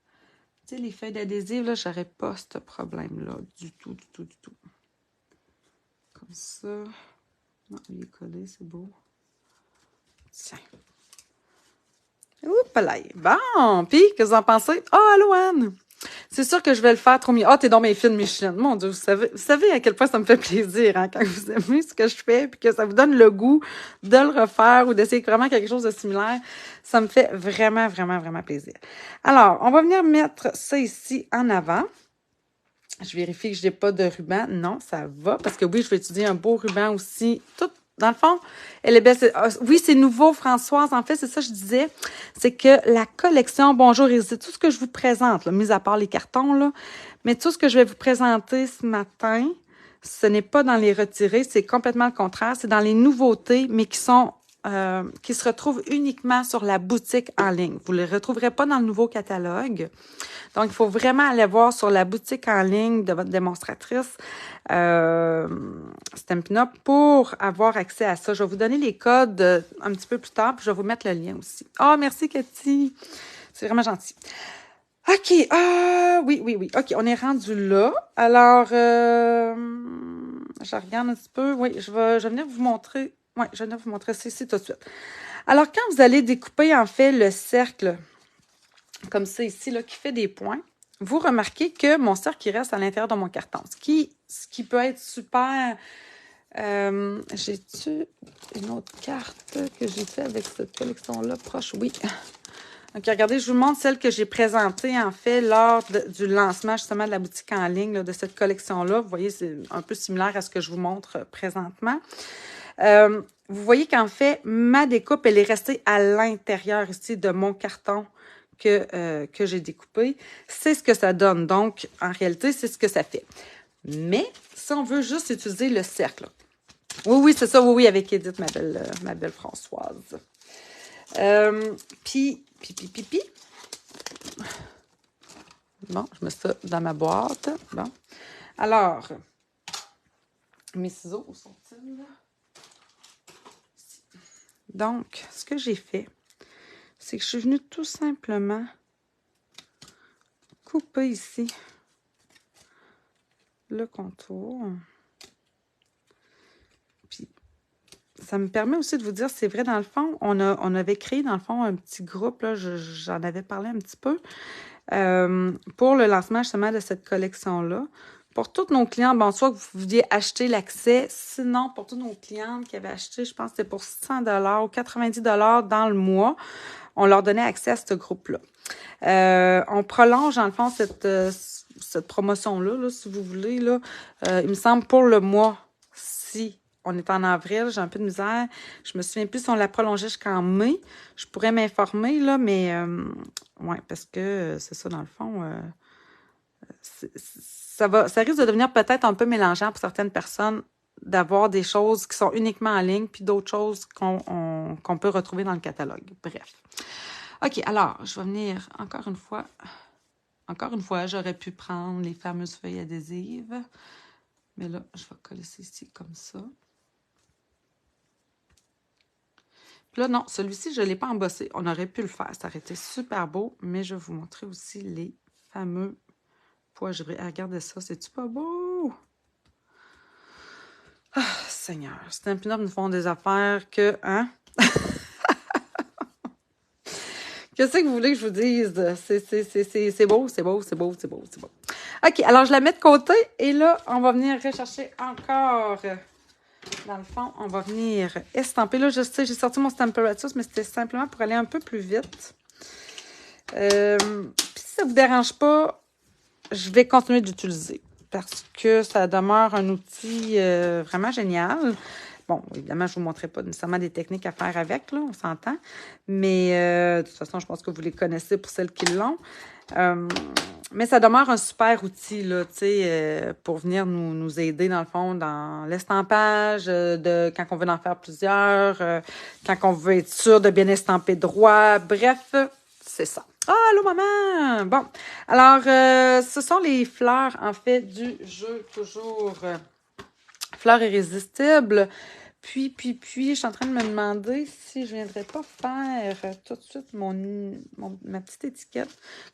Tu sais, les feuilles d'adhésive, là, j'aurais pas ce problème-là. Du tout, du tout, du tout. Comme ça. Non, il est collé, c'est beau. Tiens. Oups là. Bon, puis, qu'est-ce que vous en pensez? Oh, allô, Anne! C'est sûr que je vais le faire trop mieux. Ah, t'es dans mes films, Micheline. Mon Dieu, vous savez à quel point ça me fait plaisir, hein, quand vous aimez ce que je fais, puis que ça vous donne le goût de le refaire ou d'essayer vraiment quelque chose de similaire. Ça me fait vraiment, vraiment, vraiment plaisir. Alors, on va venir mettre ça ici en avant. Je vérifie que je n'ai pas de ruban. Non, ça va, parce que oui, je vais utiliser un beau ruban aussi. Tout, dans le fond, elle est belle. Oui, c'est nouveau, Françoise. En fait, c'est ça que je disais. C'est que la collection Bonjour Iris, tout ce que je vous présente, là, mis à part les cartons, là, mais tout ce que je vais vous présenter ce matin, ce n'est pas dans les retirés, c'est complètement le contraire. C'est dans les nouveautés, mais qui se retrouvent uniquement sur la boutique en ligne. Vous ne les retrouverez pas dans le nouveau catalogue. Donc, il faut vraiment aller voir sur la boutique en ligne de votre démonstratrice Stampin' Up! Pour avoir accès à ça. Je vais vous donner les codes un petit peu plus tard, puis je vais vous mettre le lien aussi. Ah, merci, Cathy. C'est vraiment gentil. OK. Oui. OK, on est rendu là. Alors, je regarde un petit peu. Oui, je vais venir vous montrer. Oui, je vais venir vous montrer ça ici tout de suite. Alors, quand vous allez découper, en fait, le cercle comme ça ici, là, qui fait des points, vous remarquez que mon cercle, il reste à l'intérieur de mon carton. Ce qui peut être super... J'ai-tu une autre carte que j'ai fait avec cette collection-là proche? Oui. OK, regardez, je vous montre celle que j'ai présentée, en fait, lors du lancement, justement, de la boutique en ligne, là, de cette collection-là. Vous voyez, c'est un peu similaire à ce que je vous montre présentement. Vous voyez qu'en fait, ma découpe, elle est restée à l'intérieur ici de mon carton que j'ai découpé. C'est ce que ça donne. Donc, en réalité, c'est ce que ça fait. Mais, si on veut juste utiliser le cercle. Oui, c'est ça. Oui, avec Edith, ma belle Françoise. Puis. Bon, je mets ça dans ma boîte. Bon. Alors, mes ciseaux, où sont-ils? Donc, ce que j'ai fait, c'est que je suis venue tout simplement couper ici le contour. Puis, ça me permet aussi de vous dire, c'est vrai, dans le fond, on avait créé, dans le fond, un petit groupe, là, j'en avais parlé un petit peu. pour le lancement justement de cette collection-là. Pour tous nos clients, bon, soit que vous vouliez acheter l'accès, sinon pour tous nos clientes qui avaient acheté, je pense que c'était pour 100 $ ou 90 $ dans le mois, on leur donnait accès à ce groupe-là. On prolonge, dans le fond, cette promotion-là, là, si vous voulez. Là, il me semble pour le mois, si on est en avril, j'ai un peu de misère. Je me souviens plus si on l'a prolongée jusqu'en mai. Je pourrais m'informer, là, mais ouais, parce que c'est ça, dans le fond. Ça risque de devenir peut-être un peu mélangeant pour certaines personnes d'avoir des choses qui sont uniquement en ligne, puis d'autres choses qu'on peut retrouver dans le catalogue. Bref. OK, alors, je vais venir encore une fois. Encore une fois, j'aurais pu prendre les fameuses feuilles adhésives. Mais là, je vais coller ça ici comme ça. Puis là, non, celui-ci, je ne l'ai pas embossé. On aurait pu le faire. Ça aurait été super beau. Mais je vais vous montrer aussi les fameux pois givrés. Regardez ça, c'est-tu pas beau? Ah, Seigneur, Stampin' Up! Nous font des affaires que, hein? Qu'est-ce que vous voulez que je vous dise? C'est beau, c'est beau, c'est beau, c'est beau, c'est beau. OK, alors je la mets de côté et là, on va venir rechercher encore. Dans le fond, on va venir estamper. Là, je sais, j'ai sorti mon Stamparatus, mais c'était simplement pour aller un peu plus vite. Puis si ça ne vous dérange pas, je vais continuer d'utiliser parce que ça demeure un outil vraiment génial. Bon, évidemment, je ne vous montrerai pas nécessairement des techniques à faire avec, là, on s'entend. Mais de toute façon, je pense que vous les connaissez pour celles qui l'ont. Mais ça demeure un super outil, là, tu sais, pour venir nous aider, dans le fond, dans l'estampage, quand on veut en faire plusieurs, quand on veut être sûr de bien estamper droit. Bref, c'est ça. Ah, allô, maman! Bon, alors, ce sont les fleurs, en fait, du jeu, toujours fleurs irrésistibles. Puis, je suis en train de me demander si je ne viendrais pas faire tout de suite ma petite étiquette.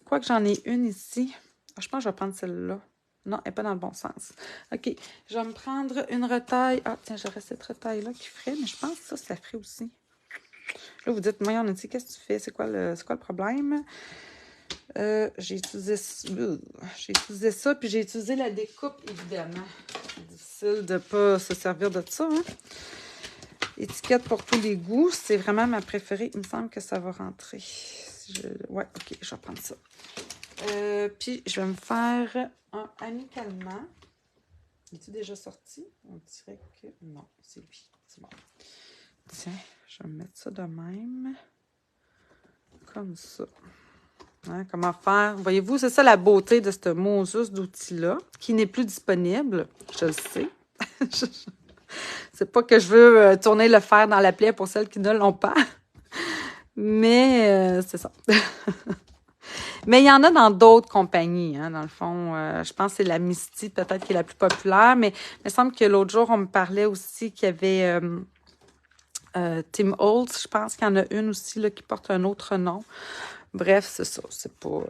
Quoique j'en ai une ici. Je pense que je vais prendre celle-là. Non, elle n'est pas dans le bon sens. OK, je vais me prendre une retaille. Ah, tiens, j'aurais cette retaille-là qui ferait, mais je pense que ça ferait aussi. Là, vous dites, moi, on a dit, qu'est-ce que tu fais? C'est quoi le problème? J'ai utilisé ça, puis j'ai utilisé la découpe, évidemment. C'est difficile de ne pas se servir de ça, hein? Étiquette pour tous les goûts, c'est vraiment ma préférée. Il me semble que ça va rentrer. Ouais, OK, je vais prendre ça. Puis, je vais me faire un amicalement. Es-tu déjà sorti? On dirait que non, c'est lui. C'est bon. Tiens, je vais me mettre ça de même. Comme ça. Hein, comment faire? Voyez-vous, c'est ça la beauté de ce Moses d'outil-là, qui n'est plus disponible. Je le sais. C'est pas que je veux tourner le fer dans la plaie pour celles qui ne l'ont pas. Mais c'est ça. Mais il y en a dans d'autres compagnies, hein, dans le fond. Je pense que c'est la Misty, peut-être, qui est la plus populaire. Mais il me semble que l'autre jour, on me parlait aussi qu'il y avait Tim Holtz. Je pense qu'il y en a une aussi là, qui porte un autre nom. Bref, c'est ça. C'est pas...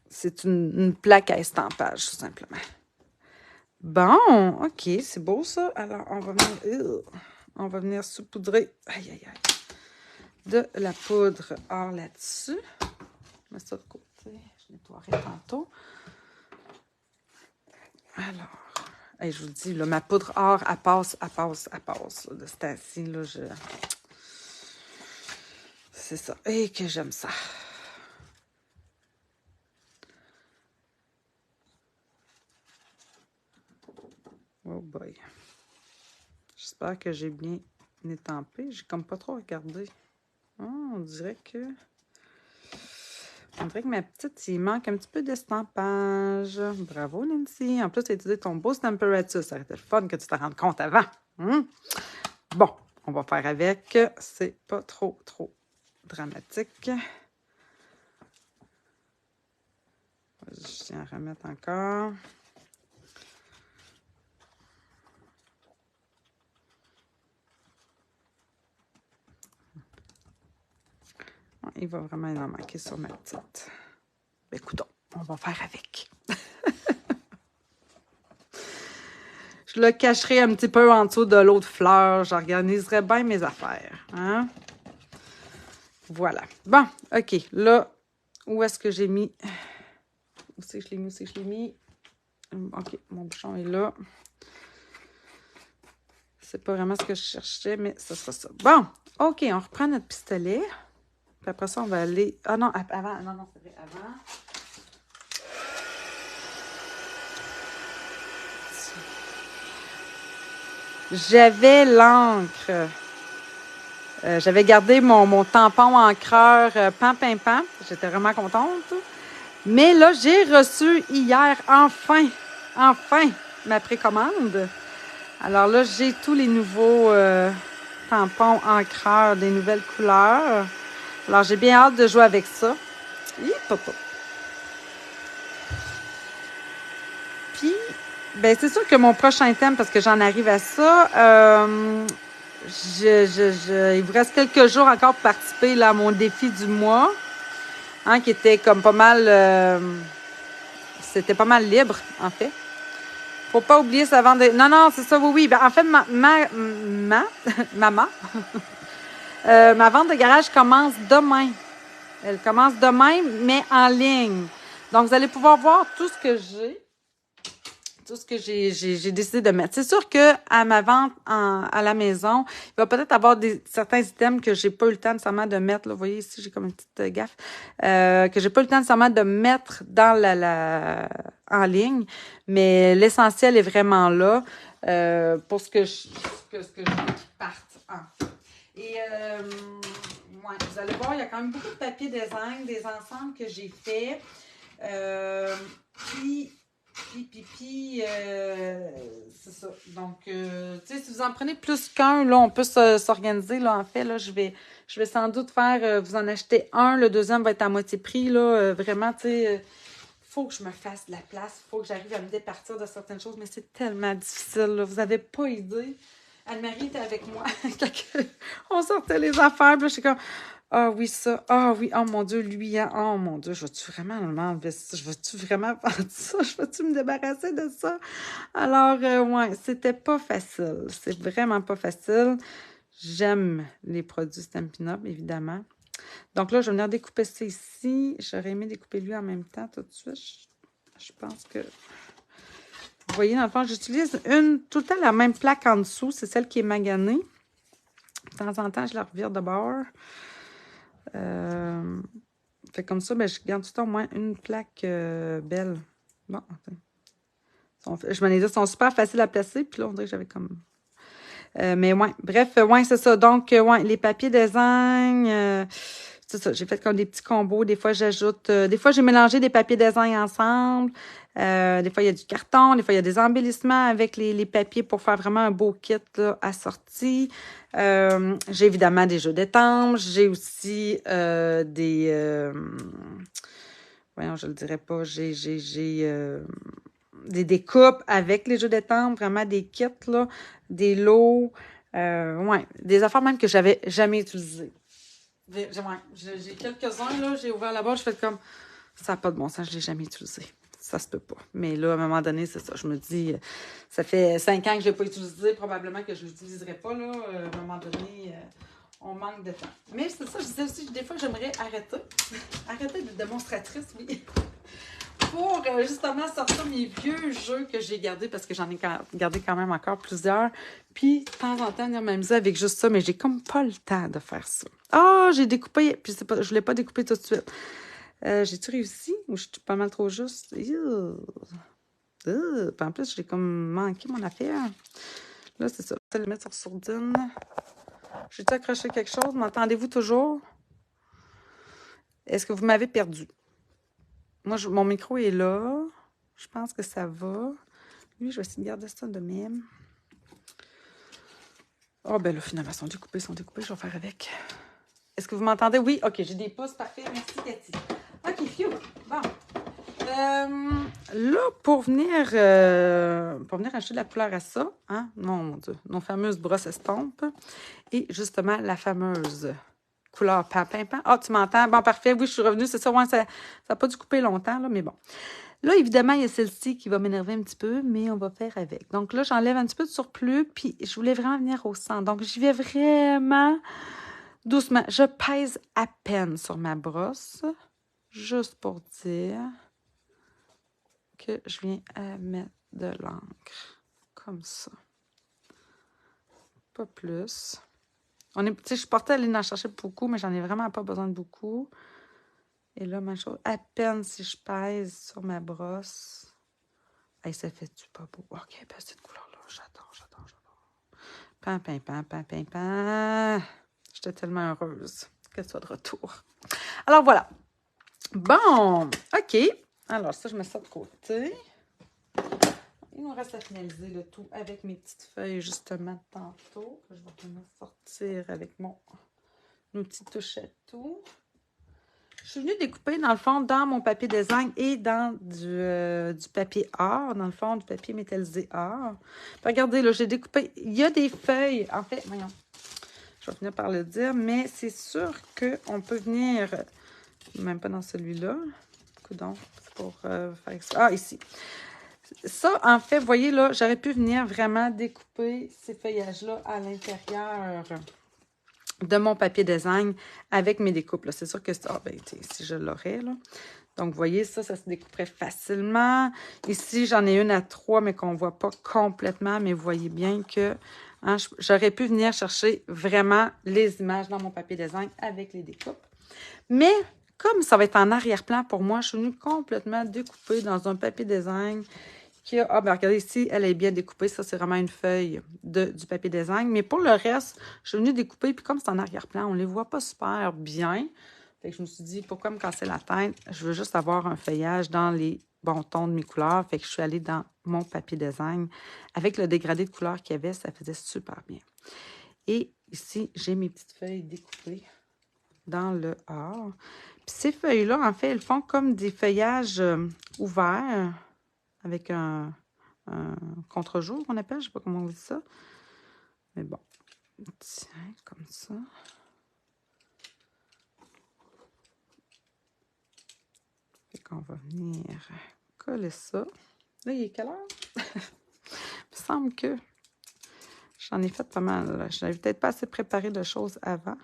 c'est une plaque à estampage, tout simplement. Bon, OK, c'est beau ça. Alors, on va venir saupoudrer de la poudre or là-dessus. Je mets ça de côté. Je nettoierai tantôt. Alors, je vous le dis, là, ma poudre or, elle passe. Là, de ce temps-ci, là, c'est ça. Et que j'aime ça. Oh boy. J'espère que j'ai bien étampé. J'ai comme pas trop regardé. Oh, on dirait que ma petite, il manque un petit peu d'estampage. Bravo, Nancy. En plus, tu as utilisé ton beau Stamparatus. Ça aurait été le fun que tu te rendes compte avant. Bon, on va faire avec. C'est pas trop dramatique. Je tiens à remettre encore. Il va vraiment en manquer sur ma petite. Ben, écoutons, on va faire avec. Je le cacherai un petit peu en dessous de l'autre fleur. J'organiserai bien mes affaires. Hein? Voilà. Bon, OK. Là, Où est-ce que j'ai mis? Où c'est que je l'ai mis? Où c'est que je l'ai mis? OK, mon bouchon est là. C'est pas vraiment ce que je cherchais, mais ça sera ça. Bon, OK, on reprend notre pistolet. Puis après ça, on va aller... Ah non, avant. Non, c'est vrai, avant. J'avais l'encre. J'avais gardé mon tampon encreur pan. J'étais vraiment contente. Mais là, j'ai reçu hier, enfin, ma précommande. Alors là, j'ai tous les nouveaux tampons encreurs, des nouvelles couleurs. Alors, j'ai bien hâte de jouer avec ça. Papa. Puis, ben c'est sûr que mon prochain thème, parce que j'en arrive à ça, il vous reste quelques jours encore pour participer là, à mon défi du mois, hein, qui était comme pas mal... c'était pas mal libre, en fait. Faut pas oublier ça avant de... Non, c'est ça, oui. Ben, en fait, maman, ma vente de garage commence demain. Elle commence demain, mais en ligne. Donc, vous allez pouvoir voir tout ce que j'ai. Tout ce que j'ai décidé de mettre. C'est sûr que à ma vente à la maison, il va peut-être avoir certains items que j'ai pas eu le temps nécessairement de mettre. Là, vous voyez ici, j'ai comme une petite gaffe. Que j'ai pas eu le temps nécessairement de mettre dans en ligne. Mais l'essentiel est vraiment là pour ce que je veux qu'ils partent. Et ouais, vous allez voir, il y a quand même beaucoup de papier design, des ensembles que j'ai faits. Puis, c'est ça. Donc, tu sais, si vous en prenez plus qu'un, là, on peut s'organiser. Là, en fait, là, je vais sans doute faire, vous en achetez un, le deuxième va être à moitié prix. Là, vraiment, tu sais, faut que je me fasse de la place. Faut que j'arrive à me départir de certaines choses, mais c'est tellement difficile. Là, vous n'avez pas idée. Anne-Marie était avec moi quand on sortait les affaires. Puis là, je suis comme... Ah oui, ça. Ah oui, oh mon Dieu, lui, hein. Oh mon Dieu, je vais-tu vraiment m'enlever ça? Je vais-tu vraiment faire ça? Je vais-tu me débarrasser de ça? Alors, ouais, c'était pas facile. C'est vraiment pas facile. J'aime les produits Stampin' Up, évidemment. Donc là, je vais venir découper ça ici. J'aurais aimé découper lui en même temps tout de suite. Je pense que... Vous voyez, dans le fond, j'utilise tout le temps la même plaque en dessous. C'est celle qui est maganée. De temps en temps, je la revire de bord. Fait comme ça, ben, je garde tout le temps au moins une plaque belle. Bon, je m'en ai dit, elles sont super faciles à placer. Puis là, on dirait que j'avais comme... mais ouais, bref, ouais, c'est ça. Donc, ouais, les papiers design, c'est ça. J'ai fait comme des petits combos. Des fois, j'ajoute... des fois, j'ai mélangé des papiers design ensemble. Des fois, il y a du carton. Des fois, il y a des embellissements avec les papiers pour faire vraiment un beau kit là, assorti. J'ai évidemment des jeux d'étanches. J'ai aussi des... voyons, je le dirais pas. J'ai des découpes avec les jeux d'étanches. Vraiment des kits, là. Des lots. Ouais, des affaires même que j'avais jamais utilisées. Ouais, j'ai quelques-uns, là. J'ai ouvert la boîte. Je fais comme... Ça n'a pas de bon sens. Je l'ai jamais utilisé. Ça se peut pas. Mais là, à un moment donné, c'est ça. Je me dis, ça fait 5 ans que je l'ai pas utilisé. Probablement que je l'utiliserai pas, là. À un moment donné, on manque de temps. Mais c'est ça, je disais aussi, des fois, j'aimerais arrêter. Arrêter d'être démonstratrice, oui. Pour justement sortir mes vieux jeux que j'ai gardés, parce que j'en ai gardé quand même encore plusieurs. Puis, de temps en temps, venir m'amuser avec juste ça. Mais j'ai comme pas le temps de faire ça. Ah, j'ai découpé. Puis, je ne l'ai pas découpé tout de suite. J'ai-tu réussi ou je suis pas mal trop juste? Puis en plus, j'ai comme manqué mon affaire. Là, c'est ça. Je vais le mettre sur sourdine. J'ai-tu accroché quelque chose? M'entendez-vous toujours? Est-ce que vous m'avez perdu? Moi, mon micro est là. Je pense que ça va. Lui, je vais essayer de garder ça de même. Oh, ben là, finalement, ils sont découpés. Je vais faire avec. Est-ce que vous m'entendez? Oui, OK, j'ai des pouces. Parfait. Merci, Cathy. OK, phew. Bon. Là, pour venir acheter de la couleur à ça, hein? Non, mon Dieu, nos fameuses brosses estampes et justement la fameuse couleur papin. Ah, tu m'entends? Bon, parfait. Oui, je suis revenue. C'est ça. Ouais, ça n'a pas dû couper longtemps, là, mais bon. Là, évidemment, il y a celle-ci qui va m'énerver un petit peu, mais on va faire avec. Donc là, j'enlève un petit peu de surplus, puis je voulais vraiment venir au centre. Donc, j'y vais vraiment doucement. Je pèse à peine sur ma brosse. juste pour dire que je viens à mettre de l'encre. Comme ça. Pas plus. Je suis portée à aller en chercher beaucoup, mais j'en ai vraiment pas besoin de beaucoup. Et là, ma chose, à peine si je pèse sur ma brosse. Hey, ça fait-tu pas beau? OK, ben cette couleur-là, j'adore. Pam, pam, pam, pam, pam, pam. J'étais tellement heureuse qu'elle soit de retour. Alors, voilà. Bon, OK. Alors, ça, je mets ça de côté. Il nous reste à finaliser le tout avec mes petites feuilles, justement, tantôt. Que je vais venir sortir avec mon outil touche à tout. Je suis venue découper, dans le fond, dans mon papier design et dans du papier art, dans le fond, du papier métallisé art. Puis regardez, là, j'ai découpé. Il y a des feuilles, en fait, voyons, je vais finir par le dire, mais c'est sûr qu'on peut venir, même pas dans celui-là. Coudonc, c'est pour faire ça. Ah, ici. Ça, en fait, vous voyez, là, j'aurais pu venir vraiment découper ces feuillages-là à l'intérieur de mon papier design avec mes découpes. C'est sûr que si je l'aurais, là. Donc, vous voyez, ça se découperait facilement. Ici, j'en ai une à 3, mais qu'on ne voit pas complètement. Mais vous voyez bien que hein, j'aurais pu venir chercher vraiment les images dans mon papier design avec les découpes. Mais, comme ça va être en arrière-plan pour moi, je suis venue complètement découper dans un papier design qui a... Ah, ben regardez ici, elle est bien découpée. Ça, c'est vraiment une feuille du papier design. Mais pour le reste, je suis venue découper. Puis comme c'est en arrière-plan, on ne les voit pas super bien. Fait que je me suis dit, pourquoi me casser la tête? Je veux juste avoir un feuillage dans les bons tons de mes couleurs. Fait que je suis allée dans mon papier design. Avec le dégradé de couleurs qu'il y avait, ça faisait super bien. Et ici, j'ai mes petites feuilles découpées dans le art. Puis ces feuilles-là, en fait, elles font comme des feuillages ouverts avec un contre-jour, on appelle. Je ne sais pas comment on dit ça. Mais bon. Tiens, comme ça. Fait qu'on va venir coller ça. Là, il est quelle heure? Il me semble que j'en ai fait pas mal. Je n'avais peut-être pas assez préparé de choses avant.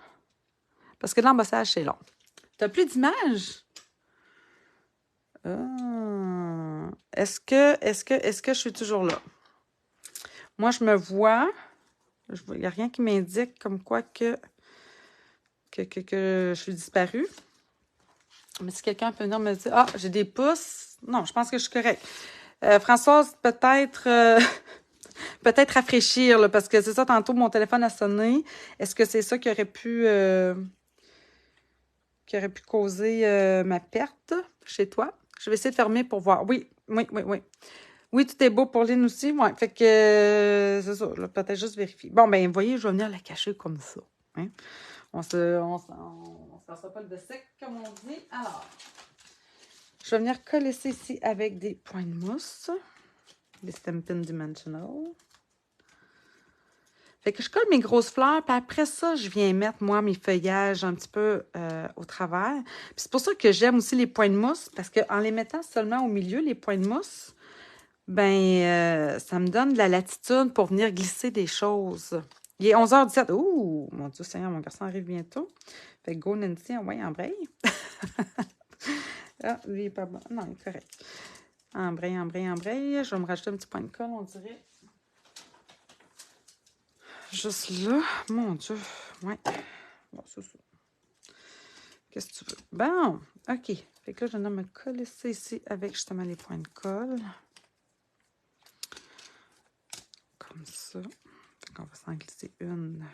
Parce que l'embossage, c'est long. Tu n'as plus d'images? Est-ce que je suis toujours là? Moi, je me vois. Il n'y a rien qui m'indique comme quoi que je suis disparue. Mais si quelqu'un peut venir me dire « Ah, j'ai des pouces. » Non, je pense que je suis correcte. Françoise, peut-être peut-être rafraîchir, là, parce que c'est ça, tantôt, mon téléphone a sonné. Est-ce que c'est ça qui aurait pu causer ma perte chez toi? Je vais essayer de fermer pour voir. Oui. Oui, tout est beau pour Lynn aussi. Ouais, fait que c'est ça, peut-être juste vérifier. Bon, ben, vous voyez, je vais venir la cacher comme ça. Hein? On se cassera pas le sec, comme on dit. Alors, je vais venir coller ça ici avec des points de mousse. Des Stampin' Dimensional. Fait que je colle mes grosses fleurs, puis après ça, je viens mettre, moi, mes feuillages un petit peu au travers. Puis c'est pour ça que j'aime aussi les points de mousse, parce qu'en les mettant seulement au milieu, les points de mousse, ben, ça me donne de la latitude pour venir glisser des choses. Il est 11h17. Ouh, mon Dieu Seigneur, mon garçon arrive bientôt. Fait que go Nancy, ouais, embraye. Ah, lui, il est pas bon. Non, il est correct. Embraye. Je vais me rajouter un petit point de colle, on dirait. Juste là. Mon Dieu. Ouais. Bon, c'est ça. Qu'est-ce que tu veux? Bon, OK. Fait que là, je vais me coller ça ici avec justement les points de colle. Comme ça. Fait qu'on va s'en glisser une.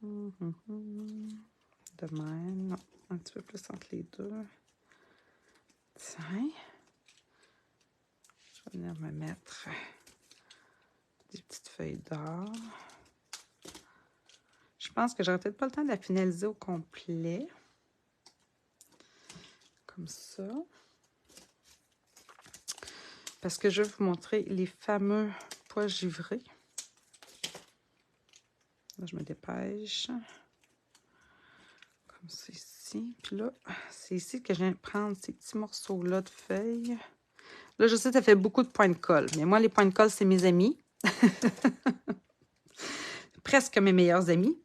De même. Non, un petit peu plus entre les deux. Tiens. Je vais venir me mettre des petites feuilles d'or. Je pense que j'aurai peut-être pas le temps de la finaliser au complet. Comme ça. Parce que je vais vous montrer les fameux pois givrés. Là, je me dépêche. Comme ça ici. Puis là, c'est ici que je viens de prendre ces petits morceaux-là de feuilles. Là, je sais que ça fait beaucoup de points de colle. Mais moi, les points de colle, c'est mes amis. Presque mes meilleurs amis.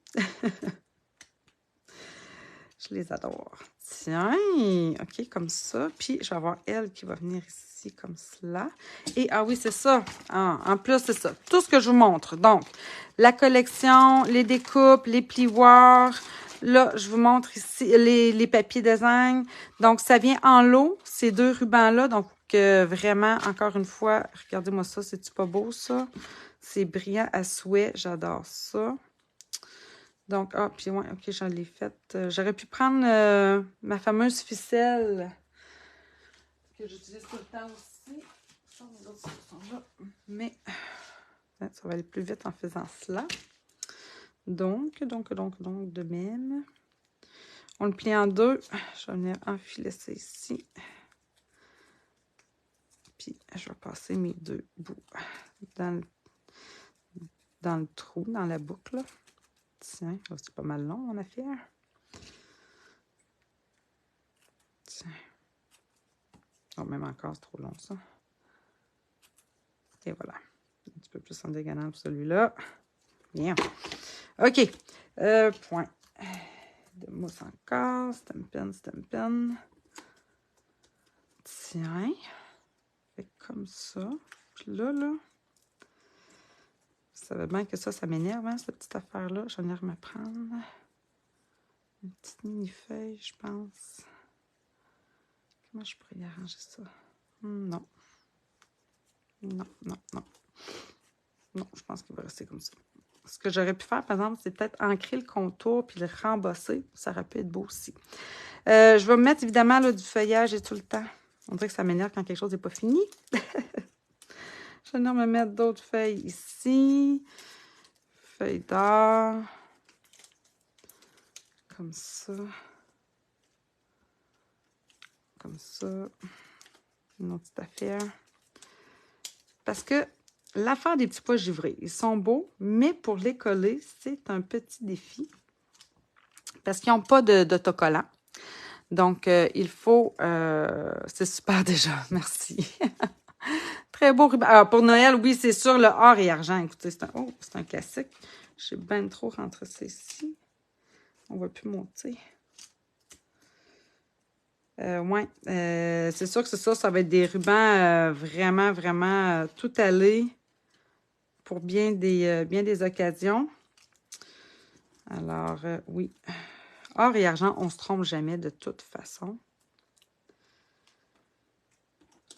Je les adore. Tiens, OK, comme ça. Puis, je vais avoir elle qui va venir ici comme cela. Et, ah oui, c'est ça. Ah, en plus, c'est ça. Tout ce que je vous montre. Donc, la collection, les découpes, les plioirs. Là, je vous montre ici les papiers design. Donc, ça vient en lot, ces deux rubans-là. Donc, vraiment, encore une fois, regardez-moi ça. C'est-tu pas beau, ça? C'est brillant à souhait. J'adore ça. Donc, ah, puis ouais, OK, j'en l'ai faite. J'aurais pu prendre ma fameuse ficelle que j'utilise tout le temps aussi. Ça, les autres sont là. Mais ça va aller plus vite en faisant cela. Donc, de même. On le plie en deux. Je vais venir enfiler ça ici. Puis, je vais passer mes deux bouts dans le trou, dans la boucle. Tiens, oh, c'est pas mal long, mon affaire. Tiens. Oh, même encore, c'est trop long, ça. Et voilà. Un petit peu plus en diagonale pour celui-là. Bien. OK. Point. De mousse encore. Stampin'. Tiens. Fait comme ça. Puis là, vous savez bien que ça m'énerve, hein, cette petite affaire-là. Je vais venir me prendre une petite mini-feuille, je pense. Comment je pourrais y arranger ça? Non. Non, je pense qu'il va rester comme ça. Ce que j'aurais pu faire, par exemple, c'est peut-être ancrer le contour puis le rembosser. Ça aurait pu être beau aussi. Je vais me mettre, évidemment, là, du feuillage et tout le temps. On dirait que ça m'énerve quand quelque chose n'est pas fini. Je vais venir me mettre d'autres feuilles ici. Feuilles d'or. Comme ça. Comme ça. Une autre petite affaire. Parce que l'affaire des petits pois givrés, ils sont beaux, mais pour les coller, c'est un petit défi. Parce qu'ils n'ont pas d'autocollant. Donc, il faut... c'est super déjà, merci. Très beau ruban. Alors, pour Noël, oui, c'est sûr, le or et argent. Écoutez, c'est un classique. J'ai bien trop rentré ça ici. On ne va plus monter. Oui, c'est sûr que c'est ça. Ça va être des rubans vraiment tout allés pour bien des occasions. Alors, oui. Or et argent, on ne se trompe jamais de toute façon.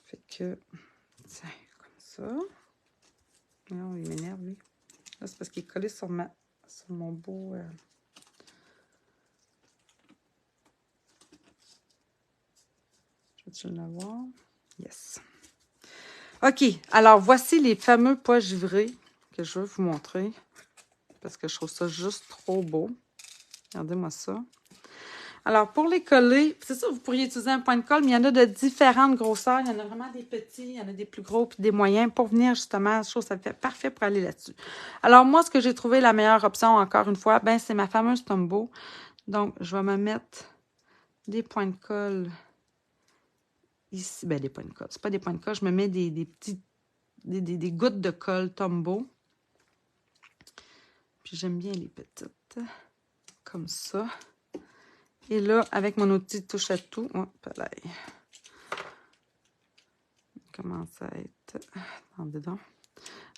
Fait que, tiens, comme ça. Non, il m'énerve, lui. Là, c'est parce qu'il est collé sur mon beau... Je vais-tu l'avoir? Yes. OK. Alors, voici les fameux pois givrés que je veux vous montrer. Parce que je trouve ça juste trop beau. Regardez-moi ça. Alors, pour les coller, c'est ça, vous pourriez utiliser un point de colle, mais il y en a de différentes grosseurs. Il y en a vraiment des petits, il y en a des plus gros, puis des moyens. Pour venir, justement, je trouve que ça fait parfait pour aller là-dessus. Alors, moi, ce que j'ai trouvé la meilleure option, encore une fois, ben c'est ma fameuse Tombow. Donc, je vais me mettre des points de colle ici. Ben, des points de colle. C'est pas des points de colle, je me mets des petits, des gouttes de colle Tombow. Puis, j'aime bien les petites. Comme ça. Et là, avec mon outil de touche à tout, hop là, il commence à être en dedans.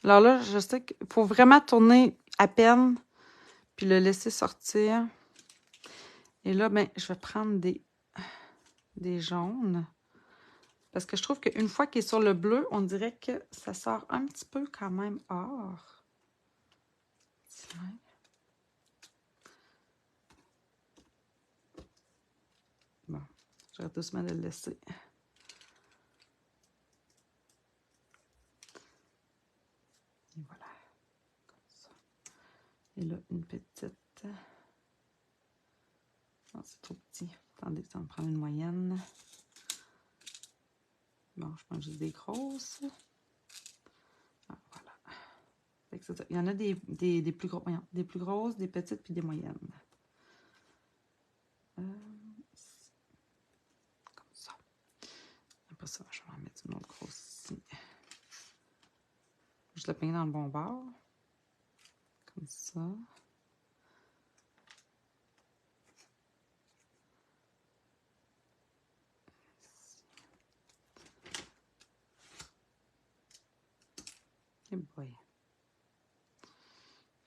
Alors là, je sais qu'il faut vraiment tourner à peine, puis le laisser sortir. Et là, ben, je vais prendre des jaunes. Parce que je trouve qu'une fois qu'il est sur le bleu, on dirait que ça sort un petit peu quand même or. Tiens. Bon, je vais doucement le laisser. Et voilà. Comme ça. Et là, une petite. Non, c'est trop petit. Attendez, ça va me prendre une moyenne. Bon, je prends juste des grosses. Ah, voilà. Fait que c'est ça. Il y en a des plus gros, voyons, des plus grosses, des petites, puis des moyennes. Comme ça. Après ça, je vais en mettre une autre grosse ici. Je le peins dans le bon bord. Comme ça. Eh boy.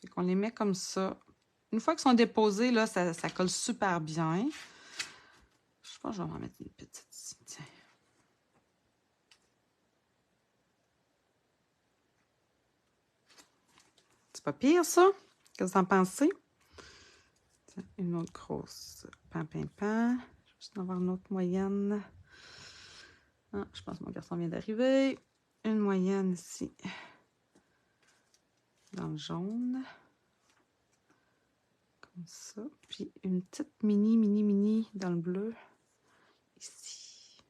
Fait qu'on les met comme ça. Une fois qu'ils sont déposés, là, ça colle super bien. Je pense que je vais en mettre une petite ici. Tiens. C'est pas pire, ça? Qu'est-ce que vous en pensez? Tiens, une autre grosse pan. Je vais juste en avoir une autre moyenne. Ah, je pense que mon garçon vient d'arriver. Une moyenne ici. Dans le jaune. Comme ça. Puis une petite mini dans le bleu. Ici.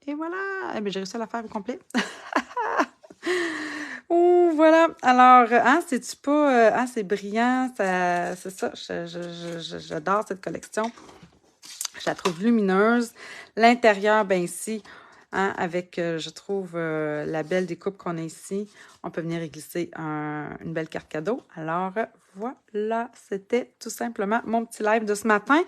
Et voilà! Eh bien, j'ai réussi à la faire au complet. Oh, voilà. Alors, hein, c'est-tu pas... hein, c'est brillant. C'est ça. J'adore cette collection. Je la trouve lumineuse. L'intérieur, ben ici, hein, avec, je trouve, la belle découpe qu'on a ici, on peut venir y glisser une belle carte cadeau. Alors, voilà, c'était tout simplement mon petit live de ce matin.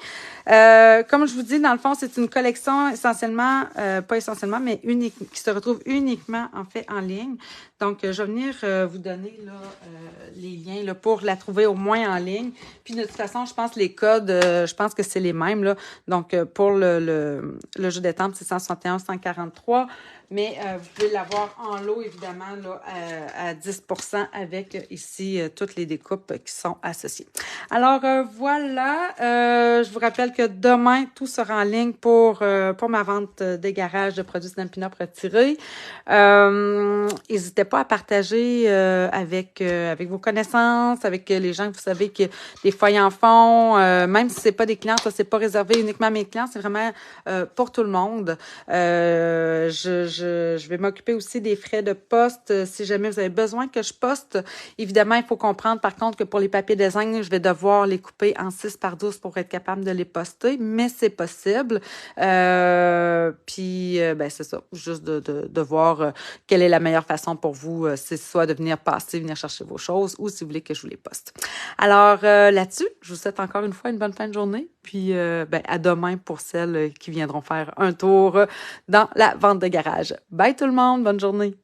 Comme je vous dis, dans le fond, c'est une collection essentiellement, pas essentiellement, mais unique, qui se retrouve uniquement, en fait, en ligne. Donc, je vais venir vous donner là, les liens là, pour la trouver au moins en ligne. Puis, de toute façon, je pense les codes, je pense que c'est les mêmes. Là. Donc, pour le jeu des temples, c'est 161, 143. Mais vous pouvez l'avoir en lot, évidemment, là, à 10% avec ici toutes les découpes qui sont associées. Alors, voilà. Je vous rappelle que demain, tout sera en ligne pour ma vente des garages de produits Stampin' Up retirés. N'hésitez pas à partager avec vos connaissances, avec les gens que vous savez que des fois ils en font. Même si c'est pas des clients, ça c'est pas réservé uniquement à mes clients, c'est vraiment pour tout le monde. Je vais m'occuper aussi des frais de poste. Si jamais vous avez besoin que je poste, évidemment, il faut comprendre par contre que pour les papiers design, je vais devoir les couper en 6 par 12 pour être capable de les poster, mais c'est possible. Puis, ben c'est ça, juste de voir quelle est la meilleure façon pour vous, c'est soit de venir passer, venir chercher vos choses ou si vous voulez que je vous les poste. Alors, là-dessus, je vous souhaite encore une fois une bonne fin de journée. Puis, ben, à demain pour celles qui viendront faire un tour dans la vente de garage. Bye tout le monde, bonne journée!